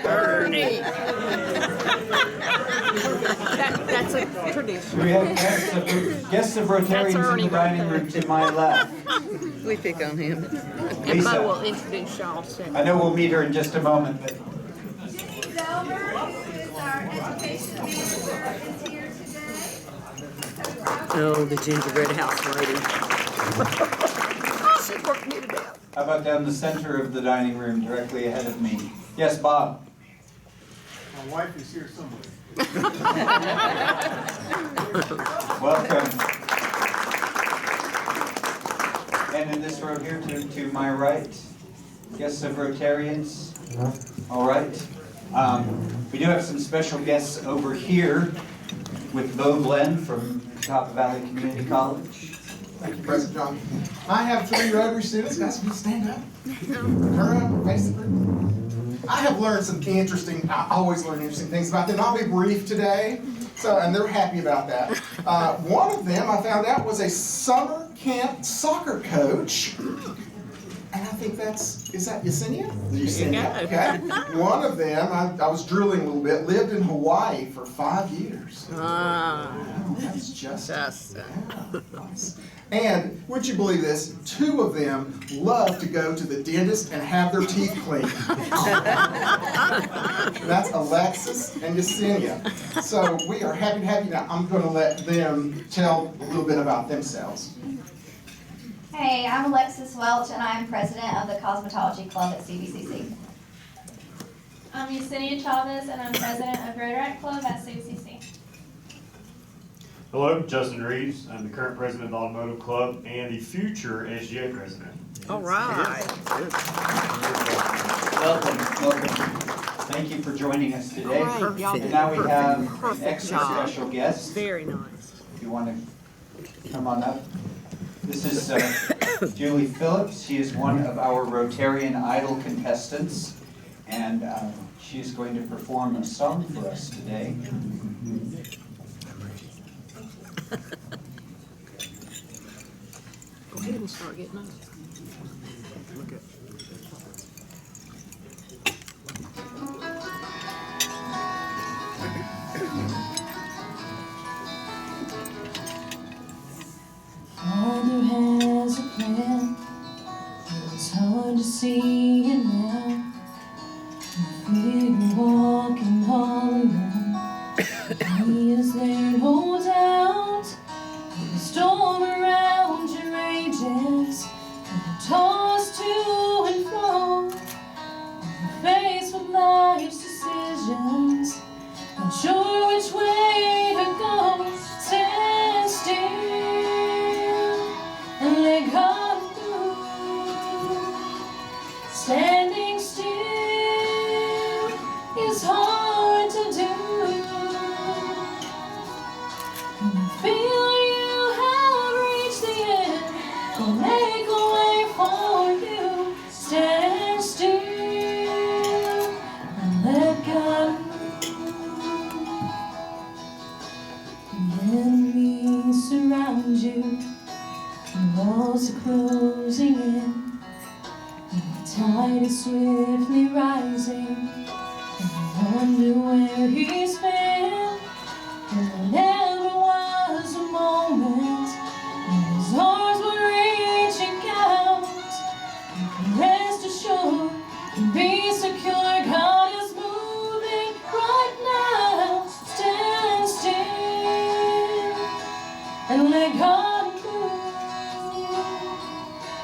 Ernie. That's a tradition. We have guests of Rotarians in the dining room to my left. We pick on him. And Bo will introduce y'all soon. I know we'll meet her in just a moment, but Jenny Delmer, who is our education manager, is here today. Oh, the gingerbread house lady. She worked me to death. how about down the center of the dining room, directly ahead of me? Yes, Bob. My wife is here somewhere. Welcome. And in this row here to my right, guests of Rotarians. All right. We do have some special guests over here with Bo Glenn from Copper Valley Community College. Thank you, President John. I have 3 Rotary students. Guys, can you stand up? Turn around, face the group. I have learned some I always learn interesting things about them. I'll be brief today, and they're happy about that. One of them, I found out, was a summer camp soccer coach. And I think is that Yesenia? Yesenia, okay. One of them, I was drooling a little bit, lived in Hawaii for 5 years. Oh, that's just nice. And would you believe this? 2 of them love to go to the dentist and have their teeth cleaned. That's Alexis and Yesenia. So we are happy to have you now. I'm going to let them tell a little bit about themselves. Hey, I'm Alexis Welch, and I'm president of the Cosmetology Club at CVCC. I'm Yesenia Chavez, and I'm president of Rotary Club at CVCC. Hello, Justin Reeves. I'm the current president of the Automotive Club and the future SGA president. All right. Welcome. Thank you for joining us today. Great. Y'all did Now we have an perfect extra job. special guest. Very nice. If you want to come on up. This is Julie Phillips. She is one of our Rotarian Idol contestants, and she is going to perform a song for us today. Go ahead and start getting up. Look at. Father has a plan, it's hard to see it now. I figure walking all alone, he is there, no doubt. When the storm around you rages, and you're tossed to and fro, and you're faced with life's decisions, not sure which way to go. Stand still and let God move. Standing still is hard to do. When you feel you have reached the end, will make a way for you. Stand still and let God move. The enemies surround you, the walls are closing in, and the tide is swiftly rising, and you wonder where he's been. And there never was a moment when his arms were reaching out. You can rest assured and be secure. God is moving right now. Stand still and let God move.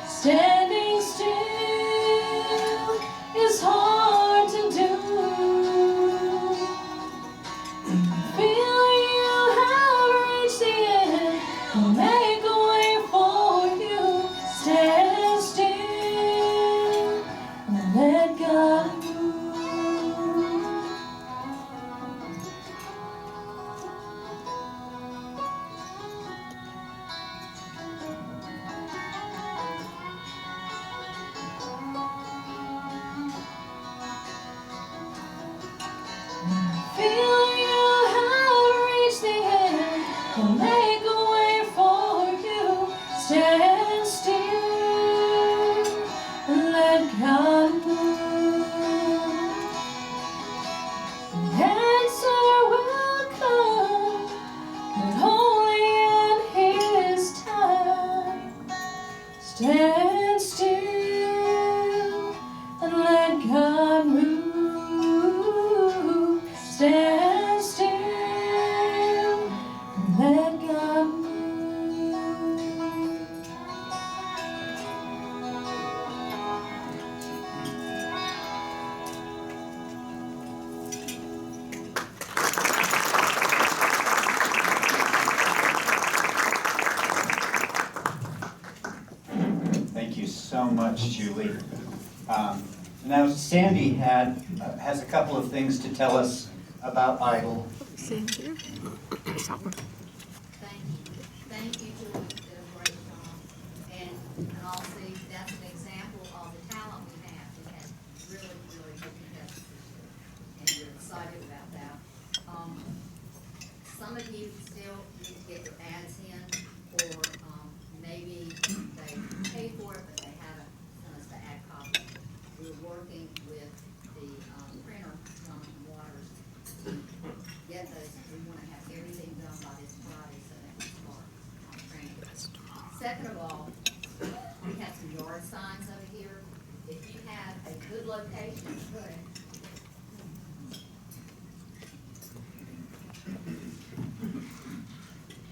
Standing still is hard to do. Feel you have reached the end, will make a way for you. Stand still and let God move. stand still and let God move. Stand still and let God move. Thank you so much, Julie. Now, Sandy has a couple of things to tell us about IDLE. Thank you. Thank you, Julie, you did a great job. And also, that's an example of the talent we have. We had really, really good contestants this year, and we're excited about that. Some of you still need to get your ads in, or maybe they pay for it, but they haven't sent us the ad copy. We're working with the printer, Jonathan Waters, to get those. We want to have everything done by this Friday so that we start training. Second of all, we have some yard signs over here. If you have a good location, put it.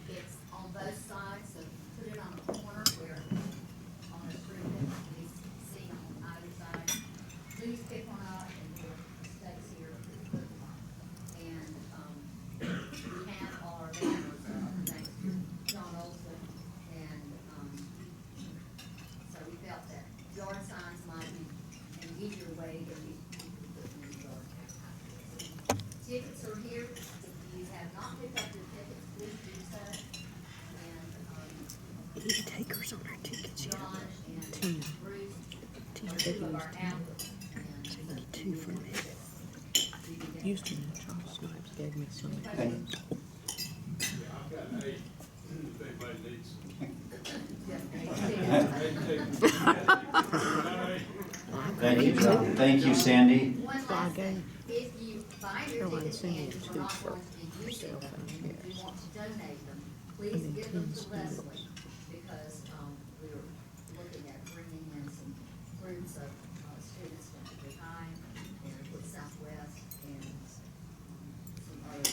It's on both sides, so put it on a corner where on the street that you see on either side. Please pick one up and your mistakes here, put them on. And we have all our banners thanks to John Olson, and so we felt that yard signs might be an easier way to get these people to put in the yard. Tickets are here. If you have not picked up your tickets, please do so. And Takers on our tickets, yeah. John and Bruce are Two two of our bedrooms, outlets. And two for me. Houston and Charles Snipes gave me some. Thank you, John. Thank you, Sandy. One last thing, if you buy your tickets and you're not going to be using them, and you want to donate them, please give them to Leslie, because we're looking at bringing in some groups of students from Hickory High and Southwest and some other.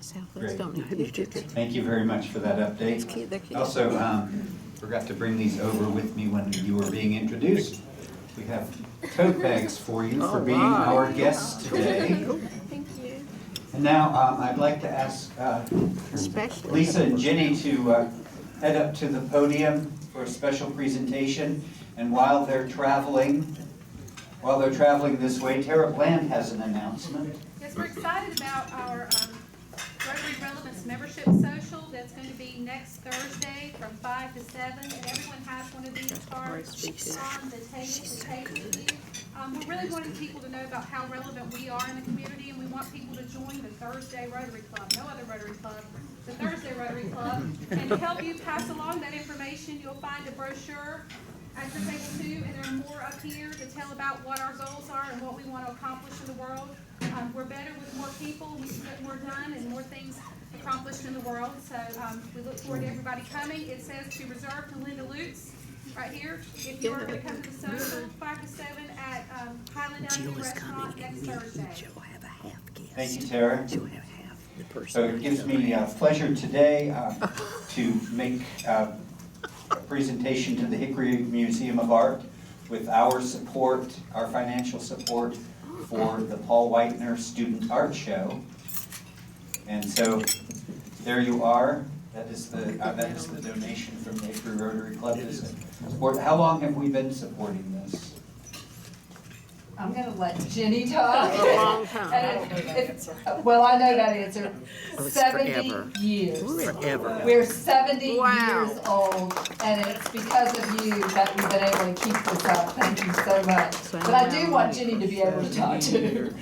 Southwest don't know your tickets. Thank you very much for that update. They're cute. Also, forgot to bring these over with me when you were being introduced. We have tote bags for you for being our guests today. Thank you. And now I'd like to ask Lisa and Jenny to head up to the podium for a special presentation. And while they're traveling this way, Tara Bland has an announcement. Yes, we're excited about our Rotary Relevance Membership Social. That's going to be next Thursday from 5 to 7, and everyone has one of these cards on the table to take with you. We're really wanting people to know about how relevant we are in the community, and we want people to join the Thursday Rotary Club. No other Rotary Club, the Thursday Rotary Club. And to help you pass along that information, you'll find a brochure at your table too, and there are more up here to tell about what our goals are and what we want to accomplish in the world. We're better with more people, we can get more done and more things accomplished in the world. So we look forward to everybody coming. It says to reserve to Linda Lutz right here. If you are going to come to the social, 5 to 7 at Highland Avenue Restaurant next Thursday. She'll have a half guest. Thank you, Tara. She'll have half the person. So it gives me pleasure today to make a presentation to the Hickory Museum of Art with our support, our financial support for the Paul Whitener Student Art Show. And so there you are. That is the donation from the Hickory Rotary Club. How long have we been supporting this? I'm going to let Jenny talk. A long time. Well, I know that answer. Oh, it's 70 forever. years. Forever. We're 70 Wow. years old, and it's because of you that we've been able to keep this up. Thank you so much. But I do want Jenny to be able to talk too.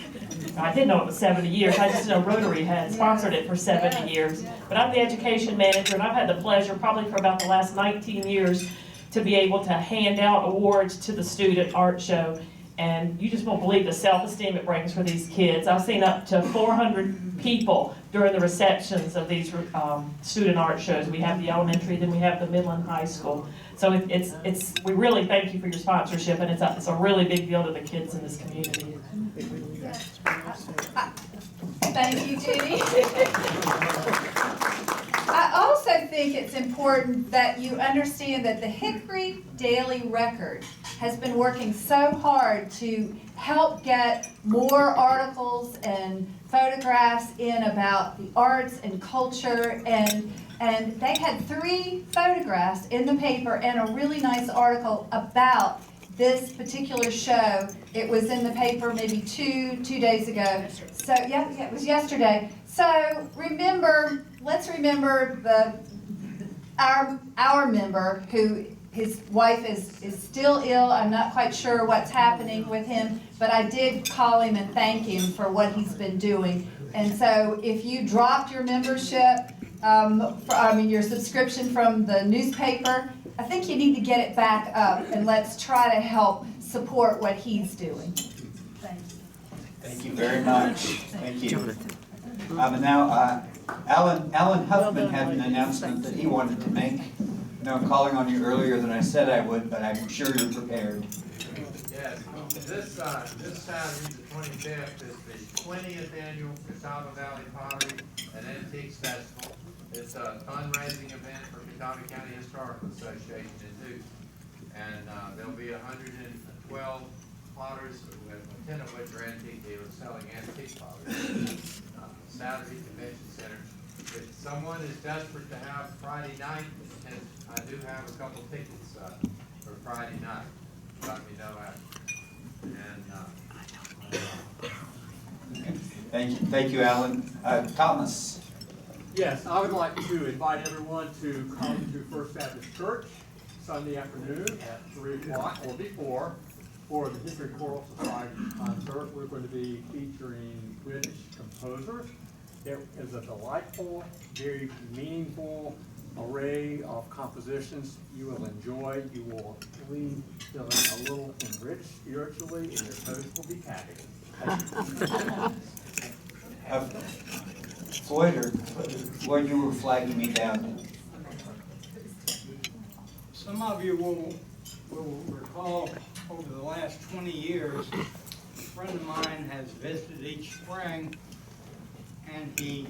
I didn't know it was 70 years. I just know Rotary had sponsored it for 70 years. But I'm the education manager, and I've had the pleasure, probably for about the last 19 years, to be able to hand out awards to the student art show. And you just won't believe the self-esteem it brings for these kids. I've seen up to 400 people during the receptions of these student art shows. We have the elementary, then we have the Midland High School. So we really thank you for your sponsorship, and it's a really big deal to the kids in this community. Thank you, Jenny. I also think it's important that you understand that the Hickory Daily Record has been working so hard to help get more articles and photographs in about the arts and culture, and they had 3 photographs in the paper and a really nice article about this particular show. It was in the paper maybe two days ago. So yeah, it was yesterday. So let's remember our member who his wife is still ill. I'm not quite sure what's happening with him, but I did call him and thank him for what he's been doing. And so if you dropped your membership, your subscription from the newspaper, I think you need to get it back up, and let's try to help support what he's doing. Thanks. Thank you very much. Thank you. And now, Alan Huffman had an announcement that he wanted to make. I know I'm calling on you earlier than I said I would, but I'm sure you're prepared. Yes, this Saturday, the 25th, is the 20th annual Catawba Valley Pottery and Antiques Festival. It's a fundraising event for Catawba County Historical Association in Newton. And there'll be 112 potters, 10 of which are antique dealers selling antique pottery. Saturday Convention Center. If someone is desperate to have Friday night, and I do have a couple tickets for Friday night, let me know after. Thank you, Alan. Thomas. Yes, I would like to invite everyone to come to First Baptist Church Sunday afternoon at 3 o'clock or before for the Hickory Choral Society concert. We're going to be featuring British composers. It is a delightful, very meaningful array of compositions you will enjoy. You will leave feeling a little enriched spiritually, and your toes will be tapping. Floyd, you were flagging me down. Some of you will recall over the last 20 years, a friend of mine has visited each spring, and he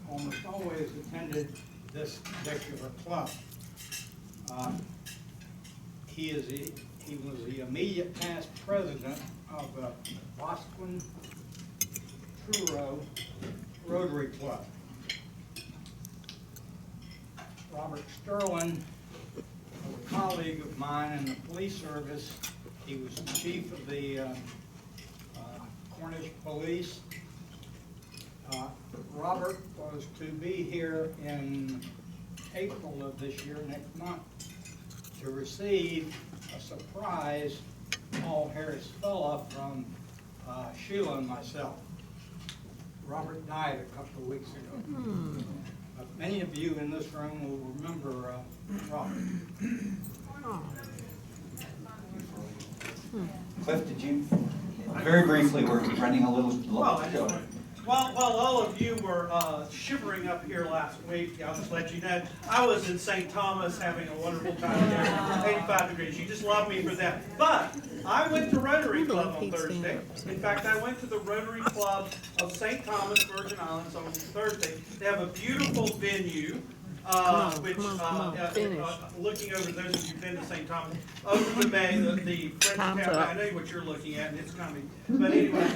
almost always attended this particular club. He was the immediate past president of the Bosquen Truro Rotary Club. Robert Sterling, a colleague of mine in the police service, he was the chief of the Cornish Police. Robert was to be here in April of this year, next month, to receive a surprise Paul Harris fella from Sheila and myself. Robert died a couple of weeks ago. Many of you in this room will remember Robert. Cliff, did you? Very briefly, we're running a little short. While all of you were shivering up here last week, I'll just let you know, I was in St. Thomas having a wonderful time there, 85 degrees. You just love me for that. But I went to Rotary Club on Thursday. In fact, I went to the Rotary Club of St. Thomas, Virgin Islands on Thursday. They have a beautiful venue. Looking over those of you who've been to St. Thomas, over the bay, the French Cafe, I know what you're looking at, and it's coming. But anyway,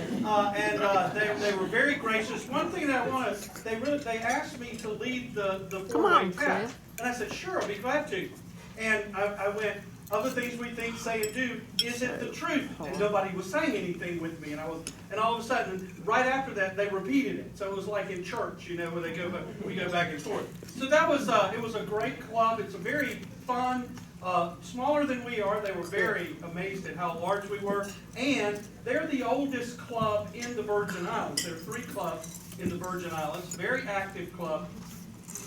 they were very gracious. One thing that I want to, they asked me to lead the four-way test, and I said, sure, I'll be glad to. And I went, other things we think, say, and do, is it the truth? And nobody was saying anything with me, and all of a sudden, right after that, they repeated it. So it was like in church, you know, where we go back and forth. So that was, it was a great club. It's a very fun, smaller than we are. They were very amazed at how large we were, and they're the oldest club in the Virgin Islands. There are 3 clubs in the Virgin Islands, very active club,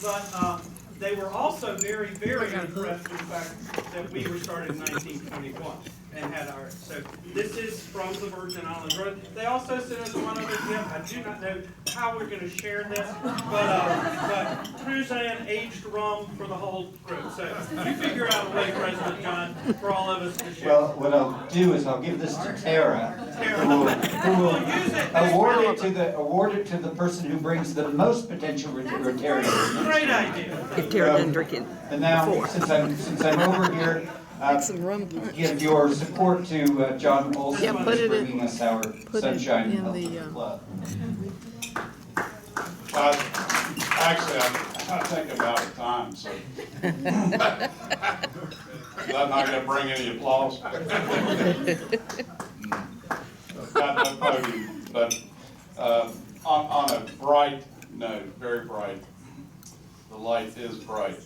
but they were also very, very impressed with the fact that we were started in 1921. and had our, so this is from the Virgin Islands. They also sent us one other gift. I do not know how we're going to share this, but Cruzan aged rum for the whole group. So you figure out a way, President John, for all of us to share. Well, what I'll do is I'll give this to Tara, who will award it to the person who brings the most potential Rotarians. Great idea. If Tara doesn't drink it And now, before. since I'm over here, give your support to John Olson, Yeah, put who's it in- bringing us our put it Sunshine in Healthy the, Club. Actually, I think I'm out of time, so. I'm not gonna bring any applause. Got no podium, but on a bright note, very bright, the light is bright.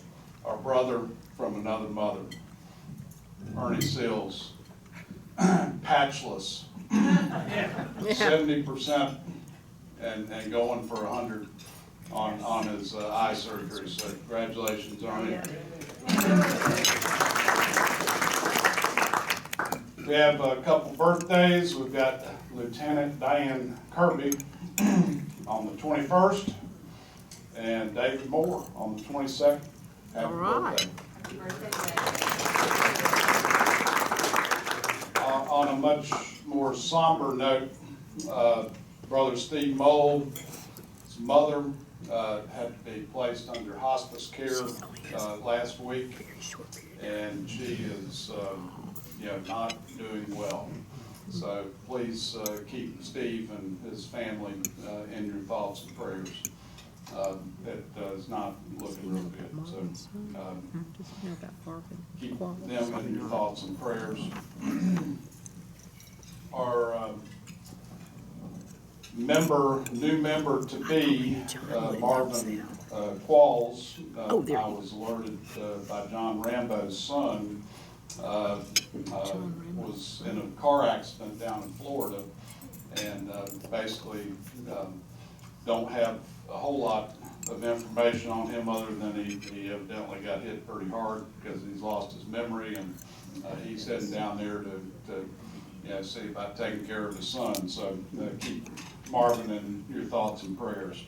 Our brother from another mother, Ernie Seals, patchless, 70% and going for 100 on his eye surgery. So congratulations, Ernie. We have a couple birthdays. We've got Lieutenant Diane Kirby on the 21st and David Moore on the 22nd. Happy birthday. On a much more somber note, Brother Steve Mold, his mother, had to be placed under hospice care last week, and she is not doing well. So please keep Steve and his family in your thoughts and prayers. It is not looking real good. So keep them in your thoughts and prayers. Our new member to be, Marvin Qualls, I was alerted by John Rambo's son, was in a car accident down in Florida, and basically don't have a whole lot of information on him other than he evidently got hit pretty hard because he's lost his memory, and he's heading down there to see about taking care of his son. So keep Marvin in your thoughts and prayers.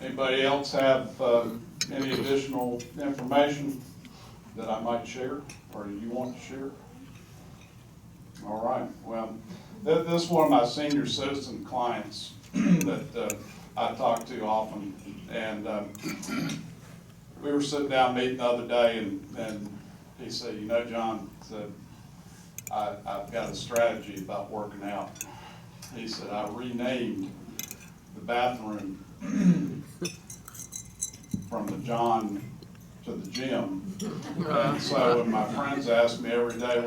Anybody else have any additional information that I might share, or you want to share? All right. Well, this is one of my senior citizen clients that I talk to often, and we were sitting down meeting the other day, and he said, "You know, John," said, I've got a strategy about working out." He said, "I renamed the bathroom from the John to the gym." And so when my friends ask me every day,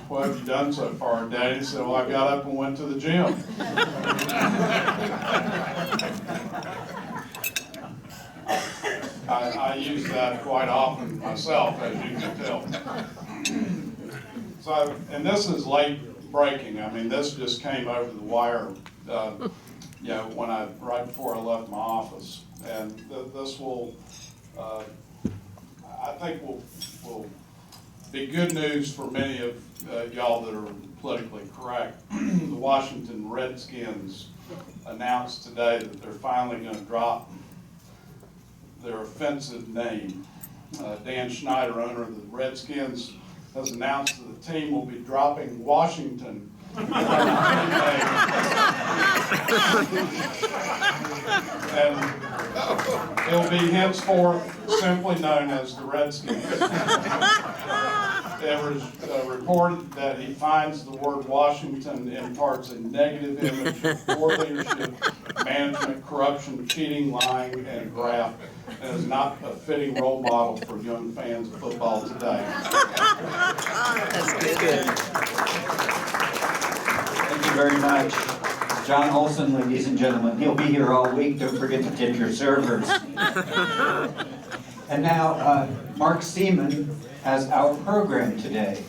what have you done so far, Daddy? He said, "Well, I got up and went to the gym." I use that quite often myself, as you can tell. So, and this is late breaking. I mean, this just came over the wire, right before I left my office. And this will, I think will be good news for many of y'all that are politically correct. The Washington Redskins announced today that they're finally going to drop their offensive name. Dan Schneider, owner of the Redskins, has announced that the team will be dropping Washington. And it'll be henceforth simply known as the Redskins. It was reported that he finds the word Washington imparts a negative image of poor leadership, management, corruption, cheating, lying, and graft, and is not a fitting role model for young fans of football today. That's good. Thank you very much. John Olson, ladies and gentlemen. He'll be here all week. Don't forget to tip your servers. And now, Mark Seaman has our program today.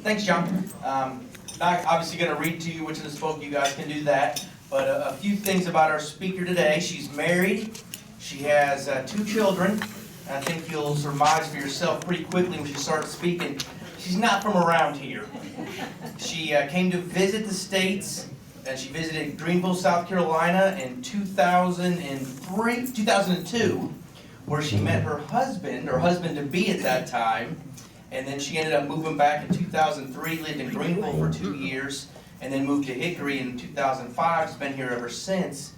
Thanks, John. Not obviously going to read to you which of the spoke. You guys can do that. But a few things about our speaker today. She's married. She has 2 children. and I think you'll surmise for yourself pretty quickly when she starts speaking, she's not from around here. She came to visit the States, and she visited Greenville, South Carolina in 2002, where she met her husband, or husband-to-be at that time, and then she ended up moving back in 2003, lived in Greenville for 2 years, and then moved to Hickory in 2005, has been here ever since.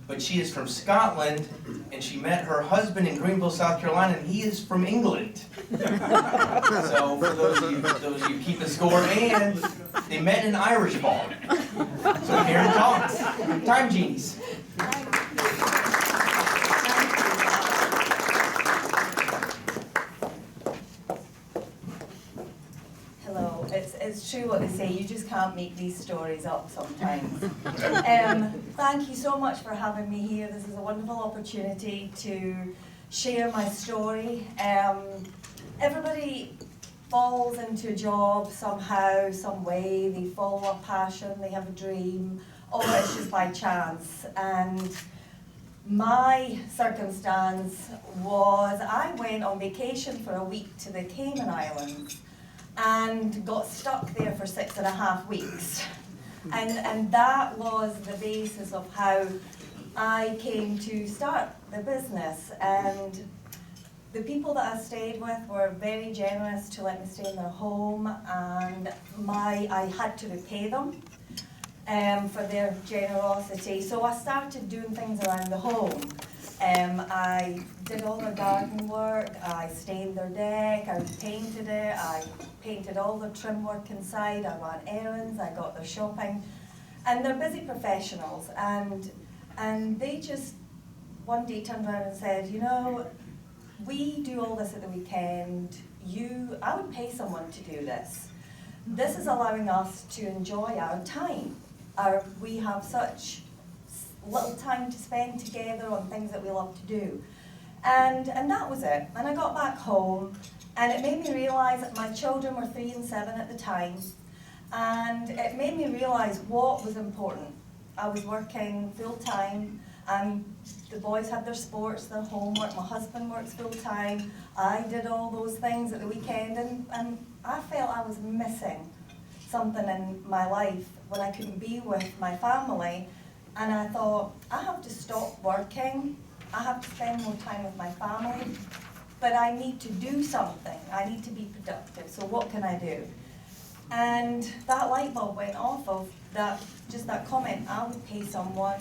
But she is from Scotland, and she met her husband in Greenville, South Carolina, and he is from England. So for those of you keeping score, and they met in an Irish bar. So here it talks. Time Genies. Hello. It's true what they say, you just can't make these stories up sometimes. Thank you so much for having me here. This is a wonderful opportunity to share my story. Everybody falls into a job somehow, some way. They follow a passion, they have a dream, or it's just by chance. And my circumstance was I went on vacation for a week to the Cayman Islands and got stuck there for 6.5 weeks. And that was the basis of how I came to start the business. And the people that I stayed with were very generous to let me stay in their home, and I had to repay them for their generosity. So I started doing things around the home. I did all their garden work, I stained their deck, I painted it, I painted all the trim work inside, I ran errands, I got their shopping. And they're busy professionals, and they just one day turned around and said, you know, we do all this at the weekend, I would pay someone to do this. This is allowing us to enjoy our time. We have such little time to spend together on things that we love to do. And that was it. And I got back home, and it made me realize that my children were 3 and 7 at the time, and it made me realize what was important. I was working full time, and the boys had their sports, their homework, my husband works full time, I did all those things at the weekend, and I felt I was missing something in my life when I couldn't be with my family. And I thought, I have to stop working, I have to spend more time with my family, but I need to do something, I need to be productive, so what can I do? And that light bulb went off of just that comment, I would pay someone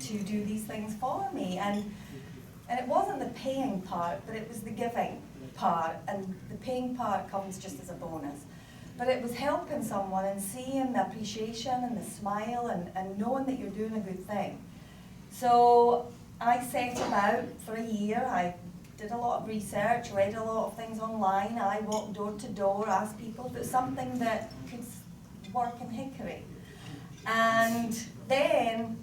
to do these things for me. And it wasn't the paying part, but it was the giving part, and the paying part comes just as a bonus. But it was helping someone and seeing the appreciation and the smile and knowing that you're doing a good thing. So I set about for a year. I did a lot of research, read a lot of things online. I walked door to door, asked people if it was something that could work in Hickory. And then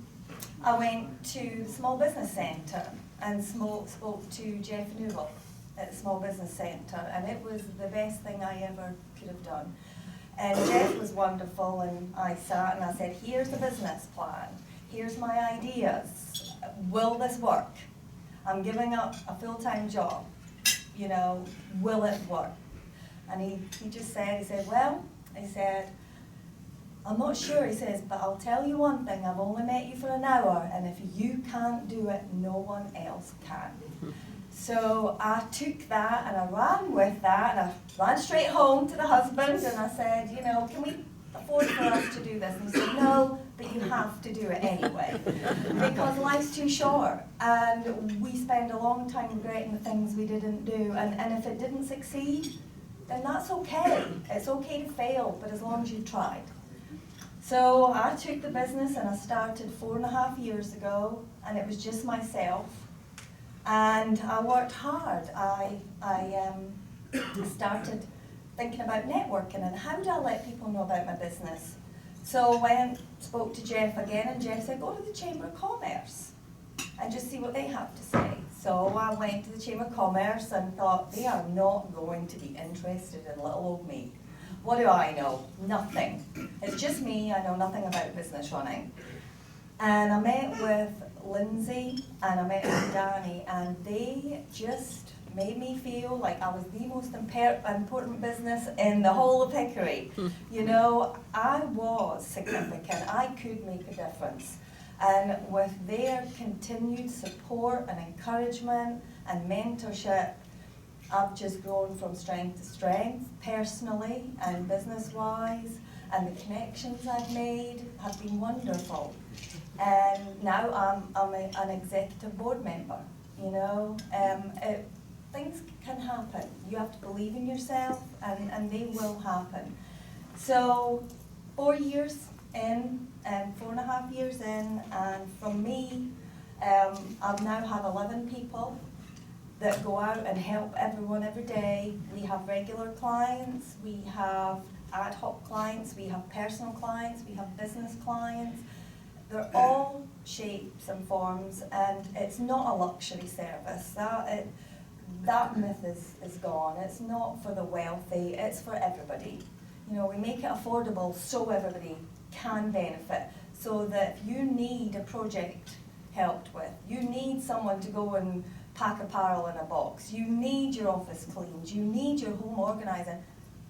I went to the Small Business Centre and spoke to Jeff Newell at the Small Business Centre, and it was the best thing I ever could have done. And Jeff was wonderful, and I sat and I said, here's the business plan, here's my ideas, will this work? I'm giving up a full-time job, you know, will it work? And he just said, he said, I'm not sure, he says, but I'll tell you one thing, I've only met you for an hour, and if you can't do it, no one else can. So I took that and I ran with that, and I ran straight home to the husband, and I said, you know, can we afford for us to do this? And he said, no, but you have to do it anyway, because life's too short, and we spend a long time regretting the things we didn't do, and if it didn't succeed, then that's okay. It's okay to fail, but as long as you tried. So I took the business and I started 4.5 years ago, and it was just myself. And I worked hard. I started thinking about networking and how do I let people know about my business. So I went, spoke to Jeff again, and Jeff said, go to the Chamber of Commerce and just see what they have to say. So I went to the Chamber of Commerce and thought, they are not going to be interested in little old me. What do I know? Nothing. It's just me, I know nothing about business running. And I met with Lindsay and I met with Danny, and they just made me feel like I was the most important business in the whole of Hickory. You know, I was significant. I could make a difference. And with their continued support and encouragement and mentorship, I've just grown from strength to strength, personally and business-wise, and the connections I've made have been wonderful. And now I'm an executive board member, you know. Things can happen. You have to believe in yourself, and they will happen. So 4 years in, 4.5 years in, and from me, I now have 11 people that go out and help everyone every day. We have regular clients, we have ad hoc clients, we have personal clients, we have business clients. They're all shapes and forms, and it's not a luxury service. That myth is gone. It's not for the wealthy, it's for everybody. You know, we make it affordable so everybody can benefit, so that if you need a project helped with, you need someone to go and pack apparel in a box, you need your office cleaned, you need your home organising,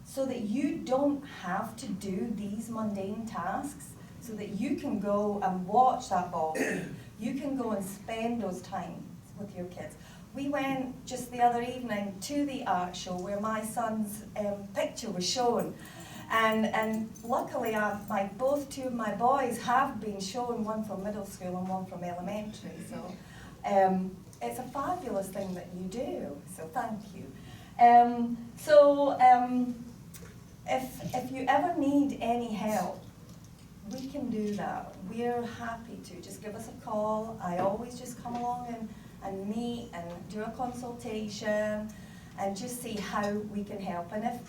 so that you don't have to do these mundane tasks, so that you can go and watch that ball game, you can go and spend those times with your kids. We went just the other evening to the art show where my son's picture was shown. And luckily, two of my boys have been shown, one from middle school and one from elementary. So it's a fabulous thing that you do. So thank you. If you ever need any help, we can do that. We're happy to. Just give us a call. I always just come along and meet and do a consultation and just see how we can help. And if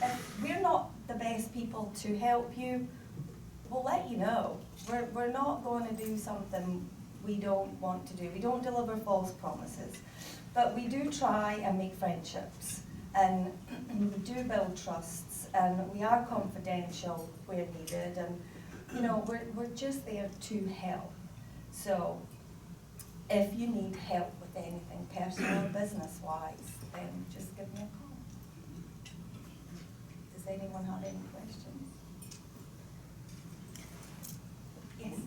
we're not the best people to help you, we'll let you know. We're not going to do something we don't want to do. We don't deliver false promises. But we do try and make friendships. And we do build trusts. And we are confidential where needed. And, you know, we're just there to help. So if you need help with anything personal or business-wise, then just give me a call. Does anyone have any questions? Yes.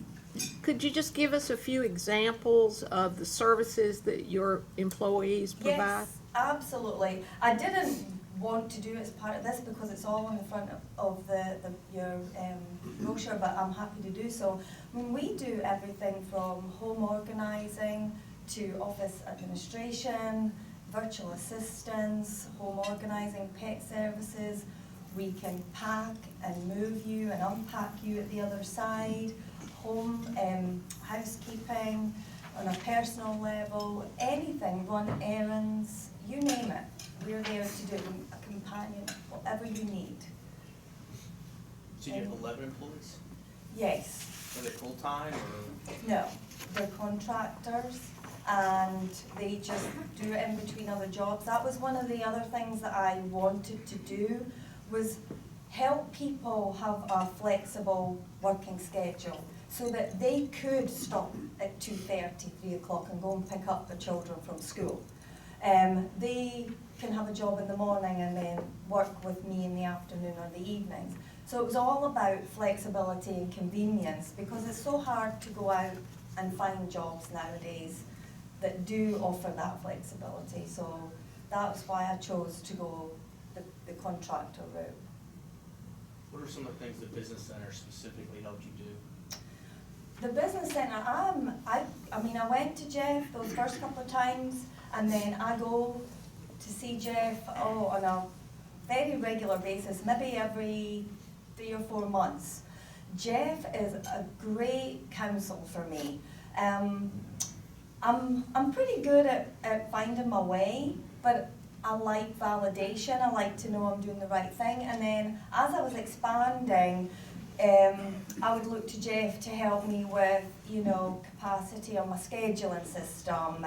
Could you just give us a few examples of the services that your employees provide? Yes, absolutely. I didn't want to do it as part of this because it's all on the front of your brochure, but I'm happy to do so. I mean, we do everything from home organising to office administration, virtual assistants, home organising, pet services. We can pack and move you and unpack you at the other side, home housekeeping on a personal level, anything, run errands, you name it. We're there to do a companion, whatever you need. So you have 11 employees? Yes. Are they full-time or? No, they're contractors and they just do it in between other jobs. That was one of the other things that I wanted to do, was help people have a flexible working schedule so that they could stop at 2:30, 3 o'clock and go and pick up their children from school. They can have a job in the morning and then work with me in the afternoon or the evenings. So it was all about flexibility and convenience, because it's so hard to go out and find jobs nowadays that do offer that flexibility. So that's why I chose to go the contractor route. What are some of the things the Business Center specifically helped you do? The Business Center, I mean, I went to Jeff those first couple of times, and then I go to see Jeff on a very regular basis, maybe every 3 or 4 months. Jeff is a great counsel for me. I'm pretty good at finding my way, but I like validation. I like to know I'm doing the right thing. And then as I was expanding, I would look to Jeff to help me with, you know, capacity on my scheduling system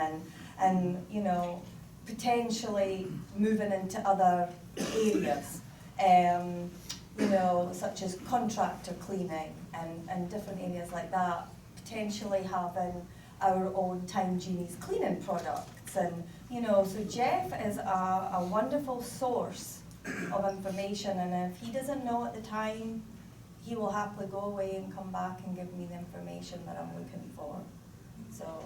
and you know, potentially moving into other areas, you know, such as contractor cleaning and different areas like that, potentially having our own Genies cleaning products and You know, so Jeff is a wonderful source of information, and if he doesn't know at the time, he will happily go away and come back and give me the information that I'm looking for. So,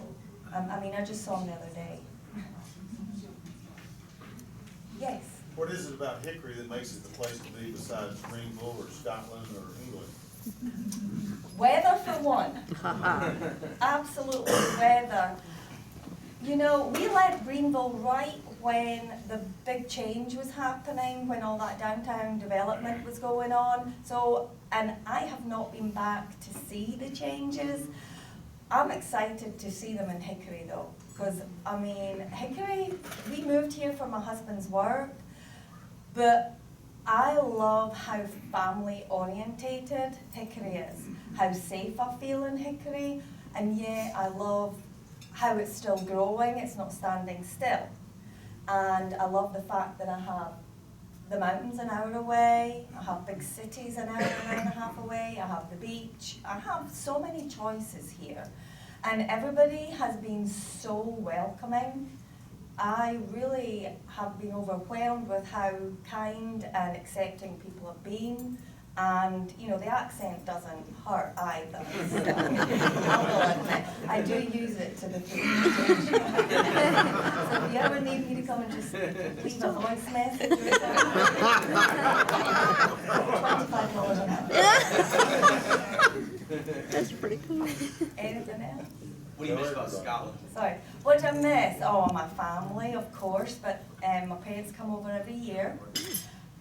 I mean, I just saw him the other day. Yes? What is it about Hickory that makes it the place to be besides Greenville or Scotland or England? Weather for one. Absolutely weather. You know, we left Greenville right when the big change was happening, when all that downtown development was going on. So, and I have not been back to see the changes. I'm excited to see them in Hickory though, because I mean, Hickory, we moved here for my husband's work, but I love how family orientated Hickory is, how safe I feel in Hickory, and yet I love how it's still growing, it's not standing still. And I love the fact that I have the mountains an hour away, I have big cities an hour and a half away, I have the beach, I have so many choices here. And everybody has been so welcoming. I really have been overwhelmed with how kind and accepting people have been. And, you know, the accent doesn't hurt either. So, I will admit, I do use it to the full. So if you ever need me to come and just leave a voice message or something, $25 an hour. That's pretty cool. Anything else? What do you miss about Scotland? Sorry. What do I miss? Oh, my family, of course, but my parents come over every year.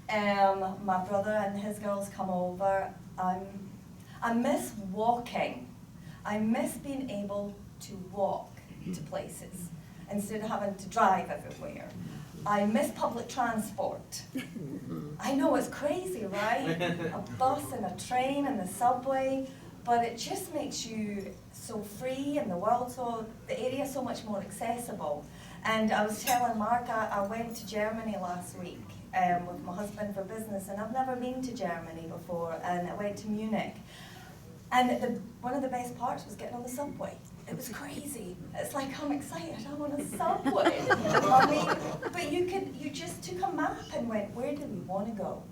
My brother and his girls come over. I miss walking. I miss being able to walk to places instead of having to drive everywhere. I miss public transport. I know it's crazy, right? A bus and a train and the subway, but it just makes you so free and the area so much more accessible. And I was telling Mark, I went to Germany last week with my husband for business, and I've never been to Germany before, and I went to Munich. And one of the best parts was getting on the subway. It was crazy. It's like, I'm excited, I'm on a subway. I mean, but you just took a map and went, where do we want to go?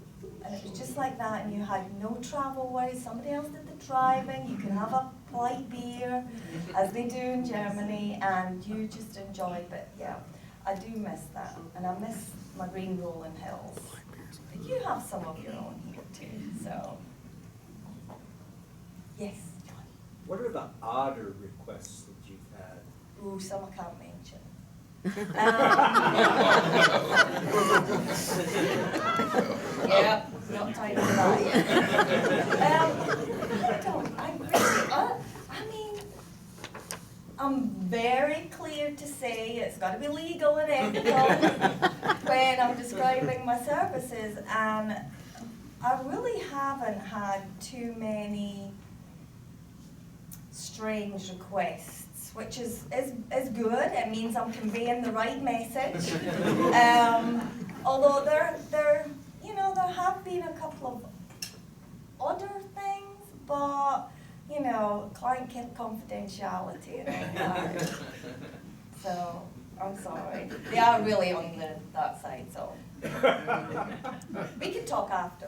And it was just like that, and you had no travel worries. Somebody else did the driving. You can have a polite beer, as they do in Germany, and you just enjoy. But yeah, I do miss that, and I miss my green rolling hills. But you have some of your own here too, so. Yes, John. What are the odder requests that you've had? Ooh, some I can't mention. Yeah, not time for that yet. I mean, I'm very clear to say it's got to be legal and ethical when I'm describing my services, and I really haven't had too many strange requests, which is good. It means I'm conveying the right message. Although there have been a couple of odder things, but client confidentiality and all that. So I'm sorry. They are really on that side, so we can talk after.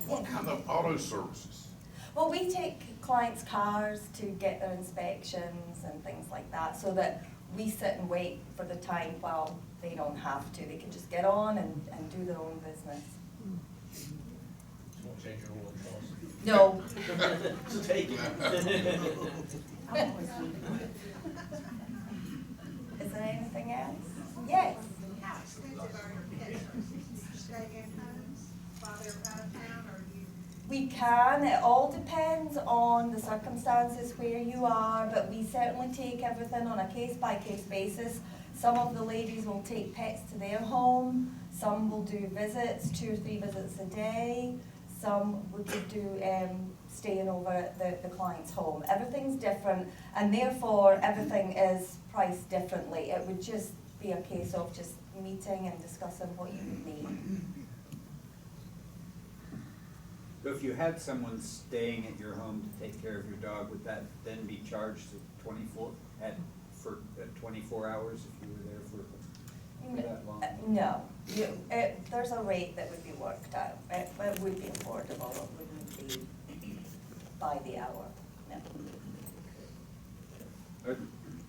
What kind of auto services? Well, we take clients' cars to get their inspections and things like that, so that we sit and wait for the time while they don't have to. They can just get on and do their own business. Won't change your oil costs. No. Just take it. I'm always leaving. Is there anything else? Yes. How expensive are your pet services? Stay in homes while they're out of town, or do you? We can. It all depends on the circumstances where you are, but we certainly take everything on a case-by-case basis. Some of the ladies will take pets to their home. Some will do visits, 2 or 3 visits a day. Some would do staying over at the client's home. Everything's different, and therefore everything is priced differently. It would just be a case of just meeting and discussing what you would need. So if you had someone staying at your home to take care of your dog, would that then be charged at for 24 hours if you were there for that long? No, there's a rate that would be worked out. It would be affordable, it wouldn't be by the hour, no.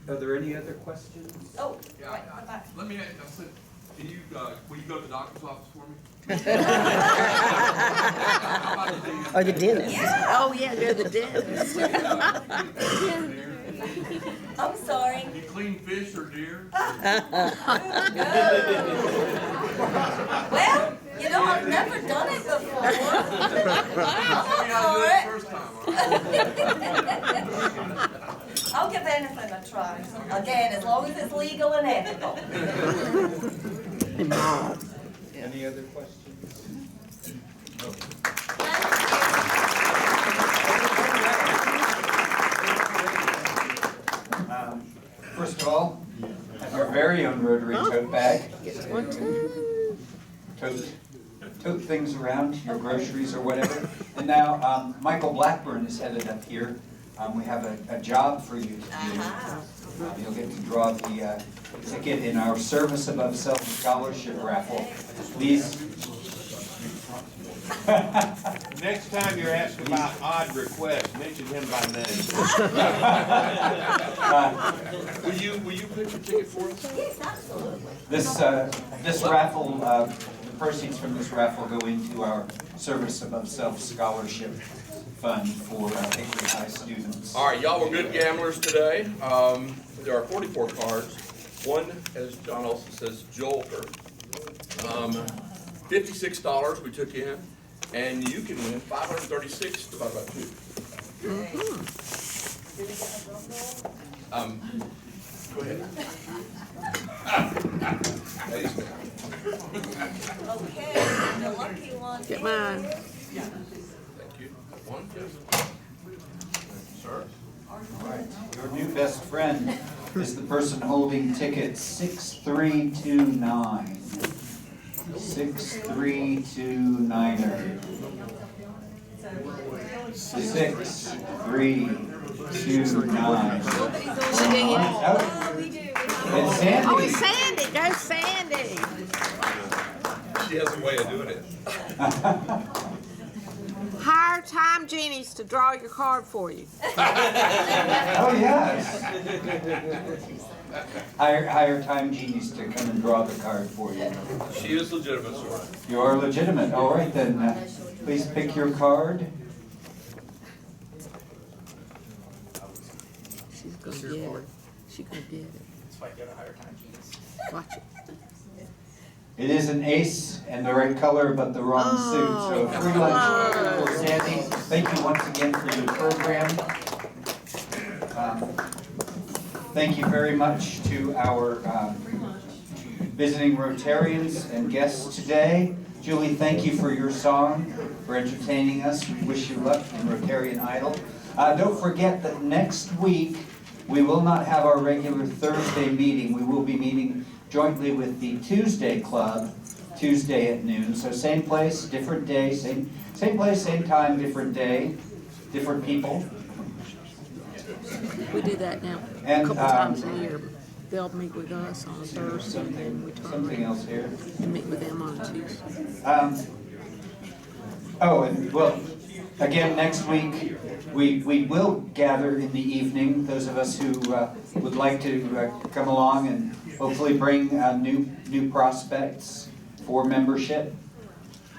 Are there any other questions? Oh, Yeah, right, in the back. let me ask, can you, will you go to the doctor's office for me? Or the dentist. Oh, yeah, go to the dentist. I'm sorry. You clean fish or deer? Well, you know, I've never done it before. I'll give anything a try. Again, as long as it's legal and ethical. Any other questions? First of all, have your very own Rotary tote bag. Tote things around, your groceries or whatever. And now, Michael Blackburn is headed up here. We have a job for you to do. You'll get to draw the ticket in our Service Above Self Scholarship raffle. Please. Next time you're asked about odd requests, mention him by name. Will you put your ticket for us? Yes, absolutely. This raffle, the proceeds from this raffle go into our Service Above Self Scholarship fund for Hickory High students. All right, y'all were good gamblers today. There are 44 cards. One, as John also says, Joker. $56 we took in, and you can win 536 divided by 2. Go ahead. Okay, the lucky one. Get mine. Thank you. One, yes. Sir? All right. Your new best friend is the person holding ticket 6329. 6329er. 6329. It's Sandy. Oh, it's Sandy. Go Sandy. She has a way of doing it. Hire Time Genies to draw your card for you. Oh, yes. Hire Time Genies to come and draw the card for you. She is legitimate, sir. You are legitimate. All right, then. Please pick your card. She's gonna get it. She's gonna get it. That's why I go to Higher Time Genies. Watch it. It is an ace and the right color, but the wrong suit. So free lunch for Sandy. Thank you once again for your program. Thank you very much to our visiting Rotarians and guests today. Julie, thank you for your song, for entertaining us. We wish you luck in Rotarian Idol. Don't forget that next week we will not have our regular Thursday meeting. We will be meeting jointly with the Tuesday Club, Tuesday at noon. So same place, different day, same place, same time, different day, different people. We do that now And, a couple times a year. They'll meet with us on Thursday, and then we turn Something else here. and meet with them on Tuesday. And well, again, next week, we will gather in the evening, those of us who would like to come along and hopefully bring new prospects for membership.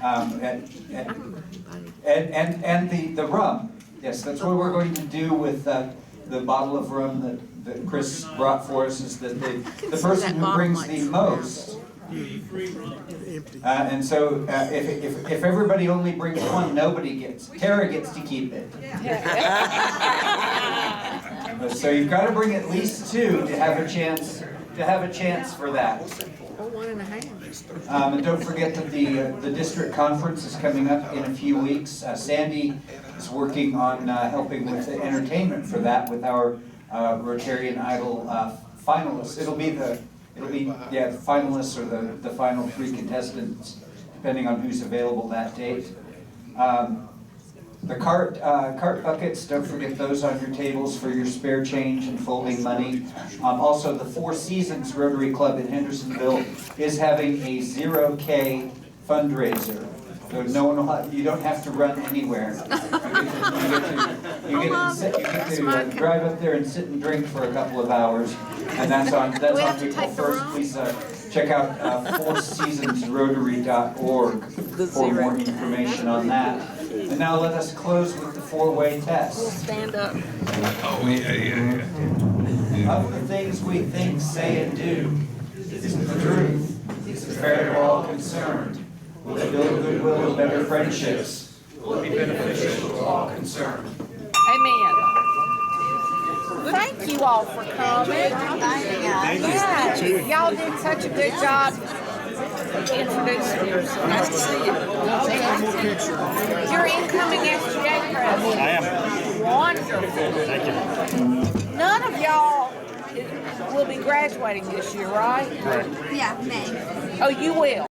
And the rum. Yes, that's what we're going to do with the bottle of rum that Chris brought for us, is that the person who brings the most. And so if everybody only brings one, nobody gets. Tara gets to keep it. So you've got to bring at least two to have a chance for that. Or 1.5. And don't forget that the district conference is coming up in a few weeks. Sandy is working on helping with the entertainment for that with our Rotarian Idol finalists. It'll be the finalists or the final 3 contestants, depending on who's available that date. The cart buckets, don't forget those on your tables for your spare change and folding money. Also, the Four Seasons Rotary Club in Hendersonville is having a 0K fundraiser. So no one will, you don't have to run anywhere. You get to drive up there and sit and drink for a couple of hours, and that's on April 1st. Please check out fourseasonsrotary.org for more information on that. And now let us close with the four-way test. We'll stand up. Oh, yeah. Of the things we think, say, and do, is the truth. Is it fair to all concerned? Will it build goodwill and better friendships? Will it be beneficial to all concerned? Amen. Thank you all for coming. Yeah, y'all did such a good job introducing yourself. Nice to see you. You're incoming SGA president. I am. Wonderful. Thank you. None of y'all will be graduating this year, right? Right. Yeah, May. Oh, you will?